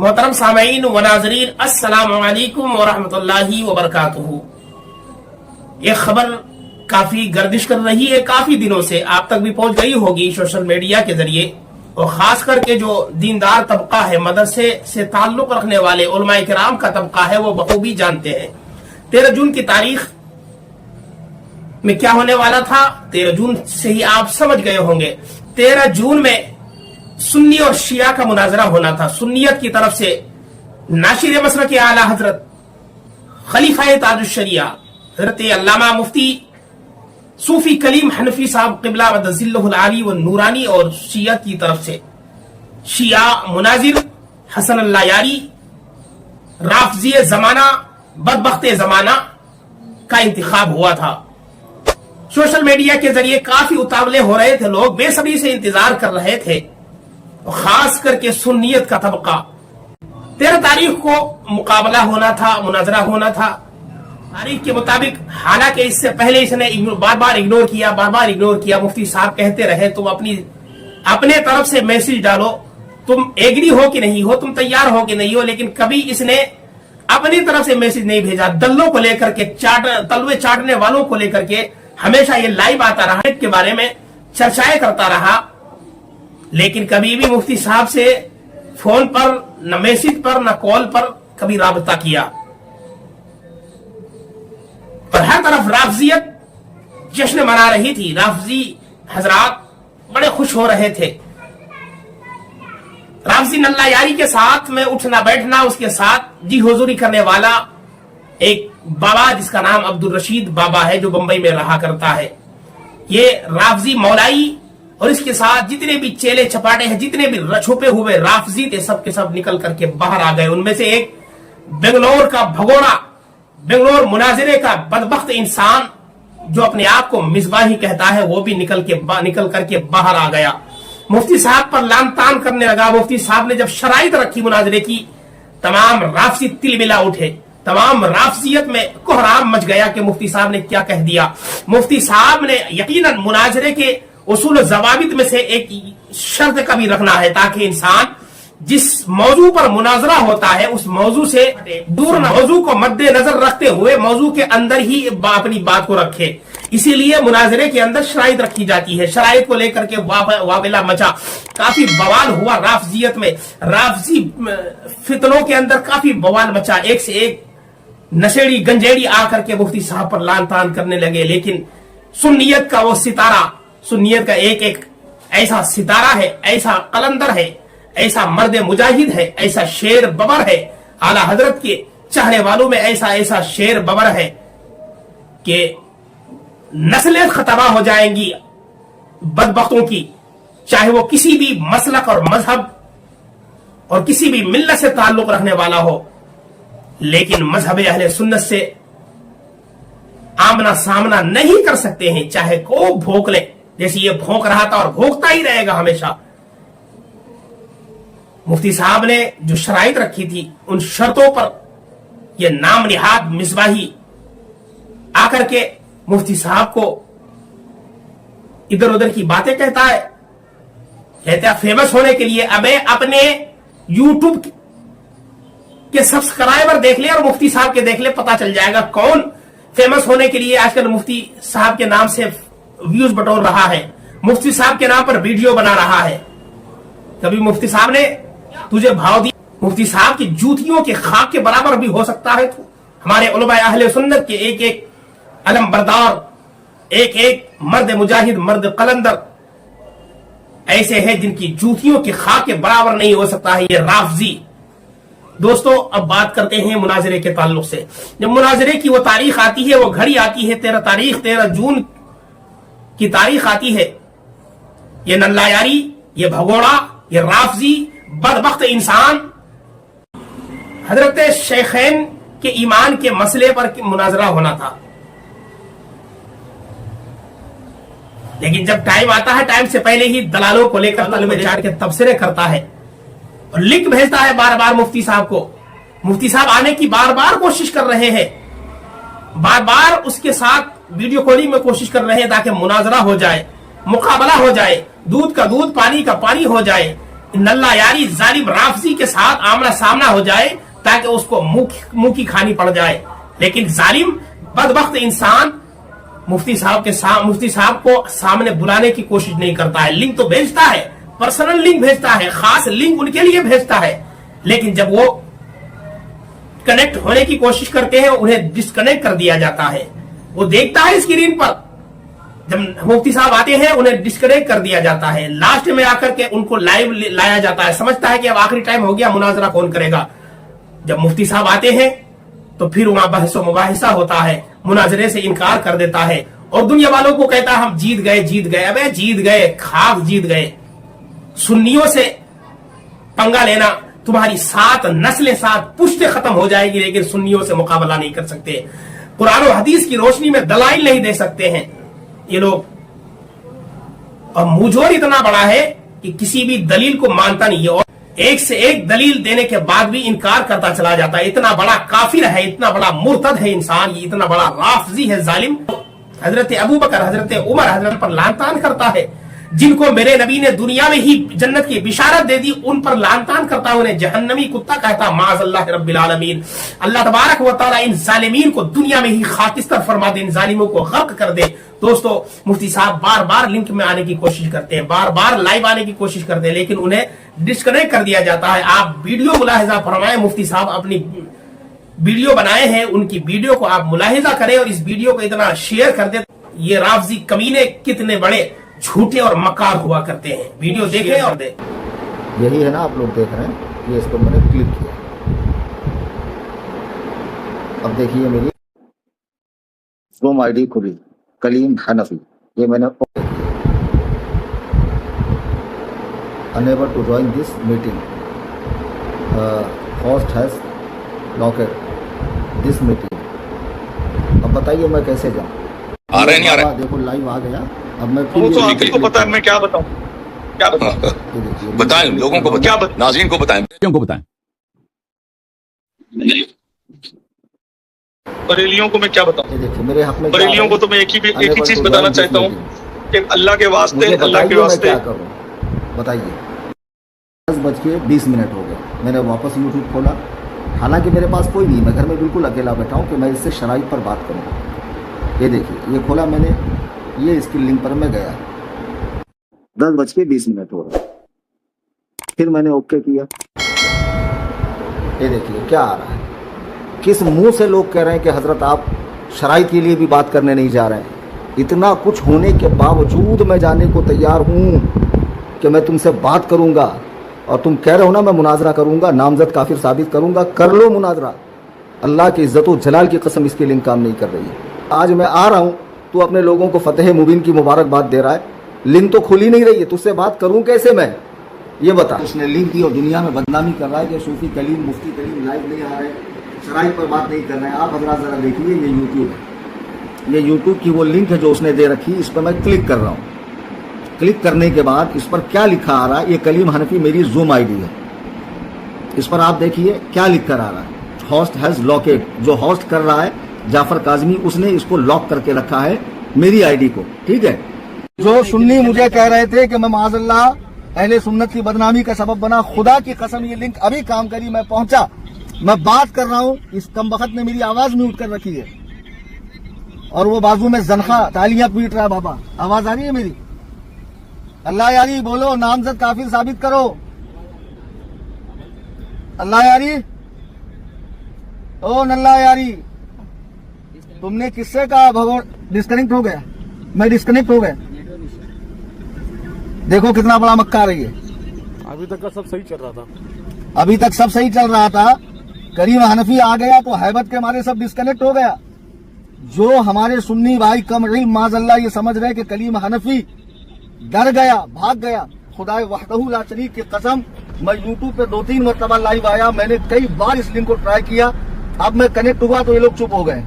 मोहतरम सामईन व नाज़रीन, अस्सलामु अलैकुम व रहमतुल्लाहि व बरकातुहू। ये खबर काफी गर्दिश कर रही है, काफी दिनों से आप तक भी पहुंच गई होगी सोशल मीडिया के जरिए, और खास करके जो दीनदार तबका है, मदरसे से ताल्लुक रखने वाले उलमाए किराम का तबका है, वो बखूबी जानते हैं 13 जून की तारीख में क्या होने वाला था। 13 जून से ही आप समझ गए होंगे। 13 जून में सुन्नी और शिया का मुनाजरा होना था। सुन्नियत की तरफ से नाशिर मसलक के आला हजरत खलीफा ताजुश शरिया हजरत अल्लामा मुफ्ती सूफी कलीम हनफी साहब क़िबला मदजिल्लहुल आली व नूरानी, और शिया की तरफ से शिया मुनाजिर हसन अल्लाह यारी, राफजी जमाना, बदबख्त जमाना का इंतखाब हुआ था। सोशल मीडिया के जरिए काफी उतावले हो रहे थे, लोग बेसब्री से इंतजार कर रहे थे, खास करके सुन्नियत का तबका। 13 तारीख को मुकाबला होना था, मुनाजरा होना था तारीख के मुताबिक। हालांकि इससे पहले इसने बार बार इग्नोर किया। मुफ्ती साहब कहते रहे तुम अपने तरफ से मैसेज डालो, तुम एग्री हो कि नहीं हो, तुम तैयार हो कि नहीं हो, लेकिन कभी इसने अपनी तरफ से मैसेज नहीं भेजा। दल्लों को लेकर के, तलवे चाटने वालों को लेकर के हमेशा ये लाइव आता रहा, के बारे में चर्चाएं करता रहा, लेकिन कभी भी मुफ्ती साहब से फोन पर, न मैसेज पर, न कॉल पर कभी राबता किया। पर हर तरफ राफजियत जश्न मना रही थी, राफजी हजरात बड़े खुश हो रहे थे। राफजी नल्ला यारी के साथ में उठना बैठना, उसके साथ जी हुजूरी करने वाला एक बाबा जिसका नाम अब्दुल रशीद बाबा है, जो बंबई में रहा करता है। ये राफजी मौलाई और इसके साथ जितने भी चेले चपाटे हैं, जितने भी छुपे हुए राफजी थे, सब के सब निकल करके बाहर आ गए। उनमें से एक बेंगलोर का भगोड़ा, बेंगलोर मुनाजिरे का बदबख्त इंसान जो अपने आप को मिसबाही कहता है, वो भी निकल करके बाहर आ गया। मुफ्ती साहब पर लान तान करने लगा। मुफ्ती साहब ने जब शराइत रखी मुनाजिरे की, तमाम राफजी तिलमिला उठे, तमाम राफजियत में कोहराम मच गया कि मुफ्ती साहब ने क्या कह दिया। मुफ्ती साहब ने यकीनन मुनाजिरे के उसूल जवाबित में से एक शर्त का भी रखना है, ताकि इंसान जिस मौजू पर मुनाजरा होता है उस मौजू से दूर न, मौजू को मद्देनजर रखते हुए मौजू के अंदर ही अपनी बात को रखे। इसीलिए मुनाजरे के अंदर शराइत रखी जाती है। शराइत को लेकर के वाबिला मचा, काफी बवाल हुआ राफजियत में, राफजी फितनों के अंदर काफी बवाल मचा। एक से एक नशेड़ी गंजेड़ी आकर के मुफ्ती साहब पर लान तान करने लगे। लेकिन सुन्नियत का वो सितारा, सुन्नियत का एक एक ऐसा सितारा है, ऐसा कलंदर है, ऐसा मर्द मुजाहिद है, ऐसा शेर बबर है, आला हजरत के चाहने वालों में ऐसा शेर बबर है कि नस्लें खतरा हो जाएंगी बदबख्तों की, चाहे वो किसी भी मसलक और मजहब और किसी भी मिल्लत से ताल्लुक रखने वाला हो, लेकिन मजहब अहले सुन्नत से आमना सामना नहीं कर सकते हैं, चाहे को भोंक ले, जैसे ये भोंक रहा था और भोंकता ही रहेगा हमेशा। मुफ्ती साहब ने जो शराइत रखी थी, उन शर्तों पर यह नाम निहाद मिसबाही आकर के मुफ्ती साहब को इधर उधर की बातें कहता है। फेमस होने के लिए अबे अपने यूट्यूब के सब्सक्राइबर देख ले और मुफ्ती साहब के देख ले, पता चल जाएगा कौन फेमस होने के लिए आजकल मुफ्ती साहब के नाम से व्यूज बटोर रहा है, मुफ्ती साहब के नाम पर वीडियो बना रहा है। कभी मुफ्ती साहब ने तुझे भाव दिया? मुफ्ती साहब की जूतियों के खाक के बराबर भी हो सकता है तू। हमारे उलमाए अहले सुन्नत के एक एक अलम बरदार, एक एक मर्द मुजाहिद, मर्द कलंदर ऐसे हैं जिनकी जूतियों के खाक के बराबर नहीं हो सकता है ये राफजी। दोस्तों, अब बात करते हैं मुनाजरे के ताल्लुक से। जब मुनाजरे की वो तारीख आती है, वो घड़ी आती है, 13 जून की तारीख आती है, ये नल्ला यारी, ये भगोड़ा, ये राफजी बदबख्त इंसान हजरत शेखैन के ईमान के मसले पर मुनाजरा होना था। लेकिन जब टाइम आता है, टाइम से पहले ही दलालों को लेकर तलबे चाट के तबसरे करता है और लिंक भेजता है बार बार मुफ्ती साहब को। मुफ्ती साहब आने की बार बार कोशिश कर रहे हैं, बार बार उसके साथ वीडियो कॉलिंग में कोशिश कर रहे हैं ताकि मुनाजरा हो जाए, मुकाबला हो जाए, दूध का दूध पानी का पानी हो जाए। नल्ला यारी जालिम राफजी के साथ आमना सामना हो जाए ताकि उसको मुंह की खानी पड़ जाए। लेकिन जालिम बदबख्त इंसान मुफ्ती साहब को सामने बुलाने की कोशिश नहीं करता है। लिंक तो भेजता है, पर्सनल लिंक भेजता है, खास लिंक उनके लिए भेजता है, लेकिन जब वो कनेक्ट होने की कोशिश करते हैं उन्हें डिस्कनेक्ट कर दिया जाता है। वो देखता है स्क्रीन पर, जब मुफ्ती साहब आते हैं उन्हें डिस्कनेक्ट कर दिया जाता है। लास्ट में आकर के उनको लाइव लाया जाता है, समझता है कि अब आखिरी टाइम हो गया, मुनाजरा कौन करेगा। जब मुफ्ती साहब आते हैं तो फिर वहां बहसो मुबाहिसा होता है, मुनाजरे से इनकार कर देता है और दुनिया वालों को कहता है हम जीत गए। अबे जीत गए, खाक जीत गए। सुन्नियों से पंगा लेना, तुम्हारी 7 नस्लें 7 पुश्तें खत्म हो जाएगी, लेकिन सुन्नियों से मुकाबला नहीं कर सकते। कुरान और हदीस की रोशनी में दलाइल नहीं दे सकते हैं ये लोग। और मुझोर इतना बड़ा है कि किसी भी दलील को मानता नहीं है और एक से एक दलील देने के बाद भी इनकार करता चला जाता है। इतना बड़ा काफिर है, इतना बड़ा मुर्तद है इंसान, ये इतना बड़ा राफजी है जालिम। हजरत अबू बकर, हजरत उमर, हजरत पर लानतान करता है। जिनको मेरे नबी ने दुनिया में ही जन्नत की बिशारत दे दी, उन पर लानतान करता, उन्हें जहन्नमी कुत्ता कहता। माज़अल्लाह रब्बिल आलमीन। अल्लाह तबारक व तआला इन जालिमीन को दुनिया में ही खाकिस्तर फरमा दे, इन जालिमों को गर्क कर दे। दोस्तों, मुफ्ती साहब बार बार लिंक में आने की कोशिश करते हैं, बार बार लाइव आने की कोशिश करते हैं, लेकिन उन्हें डिस्कनेक्ट कर दिया जाता है। आप वीडियो मुलाहिजा फरमाएं, मुफ्ती साहब अपनी वीडियो बनाए हैं, उनकी वीडियो को आप मुलाहिजा करें और इस वीडियो को इतना शेयर कर दे। ये राफजी कमीने कितने बड़े झूठे और मकार हुआ करते हैं। वीडियो देखें और दे। यही है ना आप लोग देख रहे हैं, ये इसको मैंने क्लिक किया। अब देखिए मेरी ज़ूम आईडी खुली, कलीम हनफी, ये मैंने unable to join this meeting, host has locked this meeting. अब बताइए मैं कैसे जाऊँ? आ रहे नहीं आ रहे? देखो लाइव आ गया। अब मैं वो तो आप ही को पता है, मैं क्या बताऊं? बताएं लोगों को, क्या नाज़रीन को बताएं, बरेलियों को मैं क्या बताऊं? देखिए मेरे हक में बरेलियों को तो मैं एक ही चीज बताना चाहता हूँ कि अल्लाह के वास्ते, अल्लाह के वास्ते क्या करूं बताइए। 10:20 हो गए, मैंने वापस यूट्यूब खोला। हालांकि मेरे पास कोई नहीं, मैं घर में बिल्कुल अकेला बैठा हूँ कि मैं इससे शराइत पर बात करूँ। ये देखिए, ये खोला मैंने, ये इसकी लिंक पर मैं गया। 10:20 हो रहा, फिर मैंने ओके किया। ये देखिए क्या आ रहा है, किस मुंह से लोग कह रहे हैं कि हजरत आप शराइत के लिए भी बात करने नहीं जा रहे हैं। इतना कुछ होने के बावजूद मैं जाने को तैयार हूँ कि मैं तुमसे बात करूँगा, और तुम कह रहे हो ना मैं मुनाजरा करूँगा, नामजद काफिर साबित करूँगा। कर लो मुनाजरा, अल्लाह की इज्जत व जलाल की कसम इसकी लिंक काम नहीं कर रही है। आज मैं आ रहा हूँ, तू अपने लोगों को फतेह मुबीन की मुबारकबाद दे रहा है, लिंक तो खुल ही नहीं रही है, तुझसे बात करूँ कैसे मैं, ये बता। उसने लिंक दी और दुनिया में बदनामी कर रहा है कि सूफी कलीम, मुफ्ती कलीम लाइव नहीं आ रहे, शराइत पर बात नहीं कर रहे हैं। आप हजरात जरा देखिए, ये यूट्यूब है, ये यूट्यूब की वो लिंक है जो उसने दे रखी, इस पर मैं क्लिक कर रहा हूँ। क्लिक करने के बाद इस पर क्या लिखा आ रहा है, ये कलीम हनफी मेरी ज़ूम आईडी है। इस पर आप देखिए क्या लिख कर आ रहा है, होस्ट हैज लॉकेड। जो होस्ट कर रहा है जाफर काजमी, उसने इसको लॉक करके रखा है मेरी आईडी को, ठीक है। जो सुन्नी मुझे कह रहे थे कि मैं माज़अल्लाह अहले सुन्नत की बदनामी का सबब बना, खुदा की कसम ये लिंक अभी काम करी, मैं पहुंचा, मैं बात कर रहा हूं, इस कमबख्त ने मेरी आवाज म्यूट कर रखी है और वो बाजू में जनखा तालियां पीट रहा है। बाबा आवाज आ रही है मेरी? अल्लाह यारी बोलो, नामजद काफिर साबित करो। अल्लाह यारी, ओ नल्ला यारी, तुमने किससे कहा भगवान? डिस्कनेक्ट हो गया, मैं डिस्कनेक्ट हो गया। देखो कितना बड़ा मक्का रही है। अभी तक का सब सही चल रहा था, अभी तक सब सही चल रहा था। करीम हनफी आ गया तो हैबत के मारे सब डिस्कनेक्ट हो गया। जो हमारे सुन्नी भाई कम इल्म माज़अल्लाह ये समझ रहे कि कलीम हनफी डर गया, भाग गया, खुदाए वहदहू ला शरीक की कसम, मैं यूट्यूब पे 2-3 मरतबा लाइव आया, मैंने कई बार इस लिंक को ट्राई किया। अब मैं कनेक्ट हुआ तो ये लोग चुप हो गए।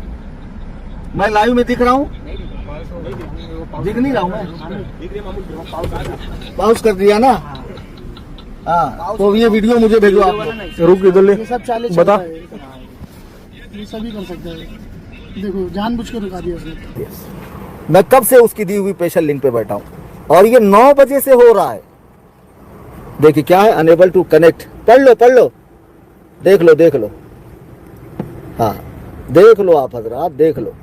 मैं लाइव में दिख रहा हूँ, दिख नहीं रहा हूँ मैं, पाउस कर दिया ना। हाँ, तो ये वीडियो मुझे भेजो आप। रुक इधर ले, बता। ये सभी कर सकते हैं, देखो जानबूझ के रुका दिया उसने। मैं कब से उसकी दी हुई स्पेशल लिंक पे बैठा हूँ और ये 9 बजे से हो रहा है। देखिए क्या है, अनेबल टू कनेक्ट। पढ़ लो, देख लो, हाँ देख लो आप हजरात, देख लो।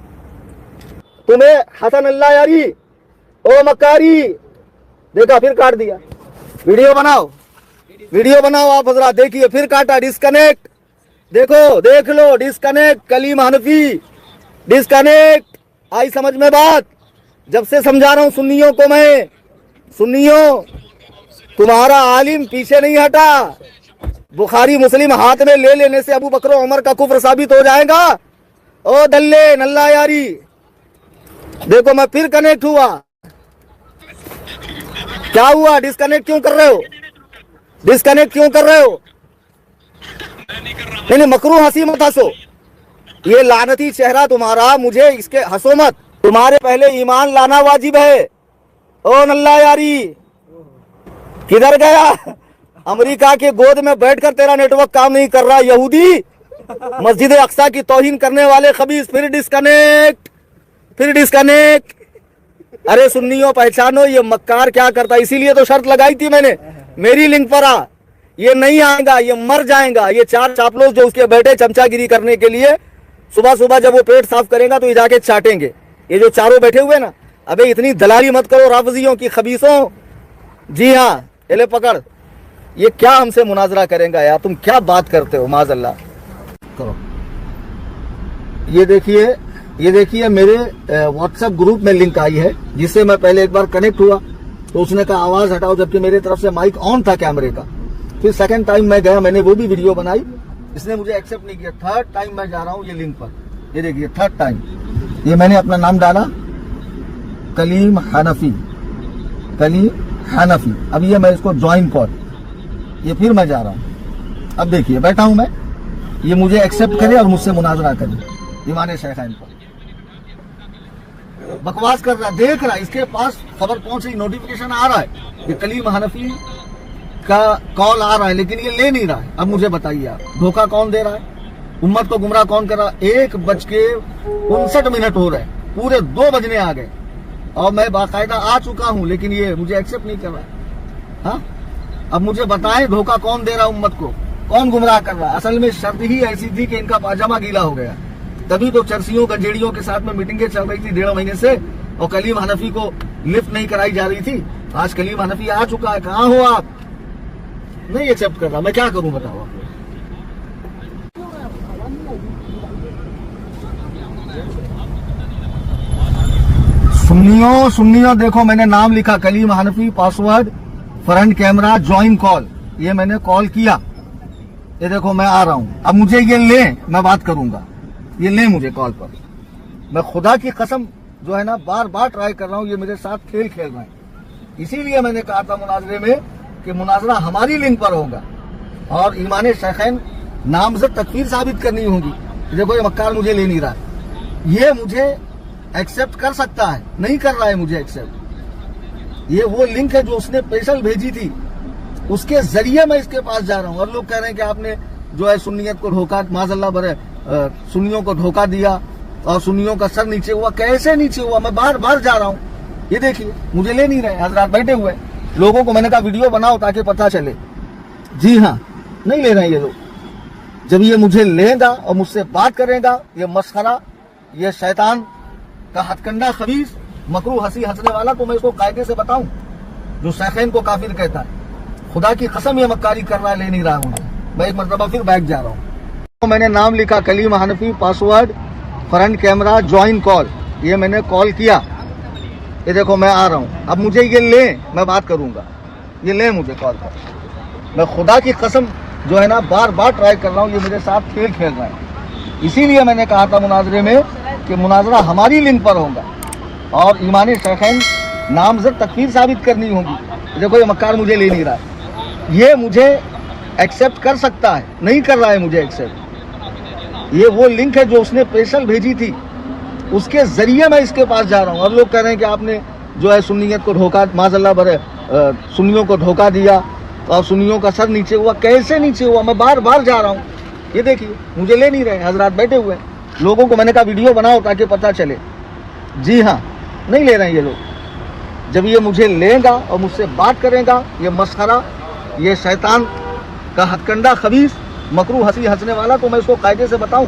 तुम्हें हसन अल्लाह यारी, ओ मक्कारी, देखा फिर काट दिया। वीडियो बनाओ आप हजरात, देखिए फिर काटा, डिस्कनेक्ट। देखो, देख लो, डिस्कनेक्ट। कलीम हनफी डिस्कनेक्ट। आई समझ में बात? जब से समझा रहा हूं सुन्नियों को मैं, सुन्नियों तुम्हारा आलिम पीछे नहीं हटा। बुखारी मुस्लिम हाथ में ले लेने से अबू बकर उमर का कुफ्र साबित हो जाएगा। ओ दल्ले नल्ला यारी, देखो मैं फिर कनेक्ट हुआ। क्या हुआ? डिस्कनेक्ट क्यों कर रहे हो? नहीं, मकरू हंसी मत हंसो। ये लानती चेहरा तुम्हारा, मुझे इसके हंसो मत। तुम्हारे पहले ईमान लाना वाजिब है। ओ नल्ला यारी, किधर गया? अमेरिका के गोद में बैठकर तेरा नेटवर्क काम नहीं कर रहा यहूदी। मस्जिद अक्सा की तौहीन करने वाले खबीस, फिर डिस्कनेक्ट। अरे सुन्नियों पहचानो, ये मक्कार क्या करता है। इसीलिए तो शर्त लगाई थी मैंने, मेरी लिंक पर आ। ये नहीं आएगा, ये मर जाएगा। ये 4 चापलोस जो उसके बैठे चमचागिरी करने के लिए, सुबह सुबह जब वो पेट साफ करेगा तो ये जाके चाटेंगे। ये जो चारों बैठे हुए ना, अबे इतनी दलाली मत करो राफजियों की, खबीसों। जी हाँ, एले पकड़। ये क्या हमसे मुनाजरा करेगा यार? तुम क्या बात करते हो? माज़अल्लाह करो। ये देखिए मेरे व्हाट्सएप ग्रुप में लिंक आई है, जिससे मैं पहले एक बार कनेक्ट हुआ तो उसने कहा आवाज हटाओ, जबकि मेरे तरफ से माइक ऑन था कैमरे का। फिर सेकंड टाइम मैं गया, मैंने वो भी वीडियो बनाई, इसने मुझे एक्सेप्ट नहीं किया। थर्ड टाइम मैं जा रहा हूँ ये लिंक पर। ये देखिए थर्ड टाइम, ये मैंने अपना नाम डाला, कलीम हनफी। अब ये मैं इसको ज्वाइन कॉल, ये फिर मैं जा रहा हूँ। अब देखिए बैठा हूं मैं, ये मुझे एक्सेप्ट करे और मुझसे मुनाजरा करे ईमान शेखैन पर। बकवास कर रहा, देख रहा, इसके पास खबर पहुंच रही, नोटिफिकेशन आ रहा है कि कलीम हनफी का कॉल आ रहा है, लेकिन ये ले नहीं रहा है। अब मुझे बताइए आप, धोखा कौन दे रहा है? उम्मत को गुमराह कौन कर रहा है? 1:59 हो रहे, पूरे 2 बजने आ गए और मैं बाकायदा आ चुका हूं, लेकिन ये मुझे एक्सेप्ट नहीं कर रहा है। हाँ, अब मुझे बताएं धोखा कौन दे रहा है उम्मत को, कौन गुमराह कर रहा है? असल में शर्त ही ऐसी थी कि इनका पाजामा गीला हो गया, तभी तो चरसियों गंजेड़ियों के साथ में मीटिंगें चल रही थी 1.5 महीने से, और कलीम हनफी को लिफ्ट नहीं कराई जा रही थी। आज कलीम हनफी आ चुका है, कहां हो आप? नहीं एक्सेप्ट कर रहा, मैं क्या करूं बताओ? सुन्नियों देखो, मैंने नाम लिखा Kaleem Hanfi, password front camera join call. ये मैंने कॉल किया, ये देखो मैं आ रहा हूं। अब मुझे ये ले, मैं बात करूंगा, ये ले मुझे कॉल पर। मैं खुदा की कसम जो है ना, बार बार ट्राई कर रहा हूं, ये मेरे साथ खेल खेल रहे हैं। इसीलिए मैंने कहा था मुनाजरे में कि मुनाजरा हमारी लिंक पर होगा और ईमान शेखैन नामजद तकफीर साबित करनी होगी। देखो ये मक्कार मुझे ले नहीं रहा, ये मुझे एक्सेप्ट कर सकता है, नहीं कर रहा है मुझे एक्सेप्ट। ये वो लिंक है जो उसने स्पेशल भेजी थी, उसके जरिए मैं इसके पास जा रहा हूं। और लोग कह रहे हैं कि आपने जो है सुन्नियत को धोखा, माज़अल्लाह बरे, सुन्नियों को धोखा दिया और सुन्नियों का सर नीचे हुआ। कैसे नीचे हुआ? मैं बार बार जा रहा हूं। ये देखिए मुझे ले नहीं रहे, हजरात बैठे हुए लोगों को मैंने कहा वीडियो बनाओ ताकि पता चले। जी हाँ, नहीं ले रहे हैं ये लोग। जब ये मुझे लेगा और मुझसे बात करेगा, ये मस्खरा, ये शैतान का हथकंडा खबीस, मकरू हंसी हंसने वाला, तो मैं इसको कायदे से बताऊं जो शेखैन को काफिर कहता है। खुदा की कसम ये मक्कारी कर रहा है, ले नहीं रहा हूं। मैं एक मरतबा फिर बैठ जा रहा हूं। तो मैंने नाम लिखा Kaleem Hanfi, password front camera join call. ये मैंने कॉल किया, ये देखो मैं आ रहा हूं। अब मुझे ये ले, मैं बात करूंगा, ये ले मुझे कॉल कर। मैं खुदा की कसम जो है ना, बार बार ट्राई कर रहा हूं, ये मेरे साथ खेल खेल रहा है। इसीलिए मैंने कहा था मुनाजरे में कि मुनाजरा हमारी लिंक पर होगा और ईमान शेखैन नामजद तकफीर साबित करनी होगी। देखो ये मक्कार मुझे ले नहीं रहा है, ये मुझे एक्सेप्ट कर सकता है, नहीं कर रहा है मुझे एक्सेप्ट। ये वो लिंक है जो उसने स्पेशल भेजी थी, उसके जरिए मैं इसके पास जा रहा हूँ। और लोग कह रहे हैं कि आपने जो है सुन्नियत को धोखा, माज़अल्लाह बरे, सुन्नियों को धोखा दिया और सुन्नियों का सर नीचे हुआ। कैसे नीचे हुआ? मैं बार बार जा रहा हूँ। ये देखिए मुझे ले नहीं रहे, हजरात बैठे हुए हैं। लोगों को मैंने कहा वीडियो बनाओ ताकि पता चले। जी हाँ, नहीं ले रहे हैं ये लोग। जब ये मुझे लेगा और मुझसे बात करेगा, ये मस्खरा, ये शैतान का हथकंडा खबीस मकरू हंसी हंसने वाला, तो मैं इसको कायदे से बताऊं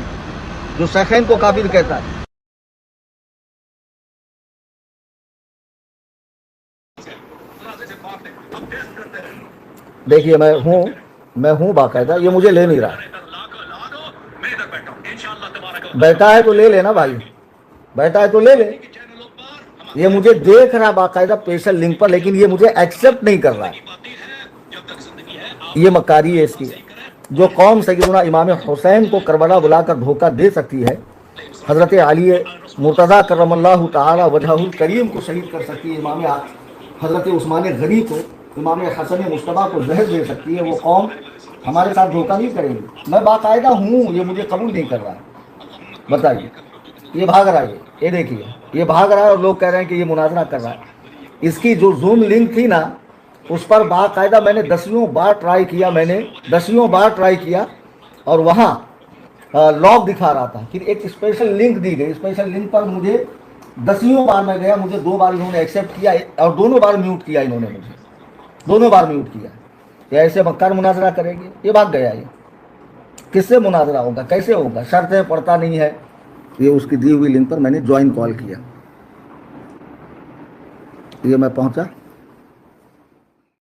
जो शैखैन को काफिर कहता है। देखिए मैं हूं बाकायदा, ये मुझे ले नहीं रहा। बैठा है तो ले लेना भाई, बैठा है तो ले ले। ये मुझे देख रहा बाकायदा स्पेशल लिंक पर, लेकिन ये मुझे एक्सेप्ट नहीं कर रहा है। ये मक्कारी है इसकी। जो कौम सैयदना इमाम हुसैन को करबला बुलाकर धोखा दे सकती है, हजरत अली मुर्तज़ा करमल्लाहु ताला वजहुल करीम को शहीद कर सकती है, इमाम हजरत उस्मान गनी को, इमाम हसन मुश्तबा को जहर दे सकती है, वो कौम हमारे साथ धोखा नहीं करेगी। मैं बाकायदा हूँ, ये मुझे कबूल नहीं कर रहा है। बताइए, ये भाग रहा है, ये देखिए ये भाग रहा है और लोग कह रहे हैं कि ये मुनाजरा कर रहा है। इसकी जो जूम लिंक थी ना, उस पर बाकायदा मैंने दसियों बार ट्राई किया और वहाँ लॉग दिखा रहा था। फिर एक स्पेशल लिंक दी गई, स्पेशल लिंक पर मुझे दसियों बार मैं गया, मुझे 2 बार इन्होंने एक्सेप्ट किया और दोनों बार म्यूट किया इन्होंने मुझे, दोनों बार म्यूट किया। या ऐसे मक्कार मुनाजरा करेंगे? ये भाग गया। ये किससे मुनाजरा होगा, कैसे होगा? शर्तें पड़ता नहीं है। ये उसकी दी हुई लिंक पर मैंने ज्वाइन कॉल किया, ये मैं पहुंचा।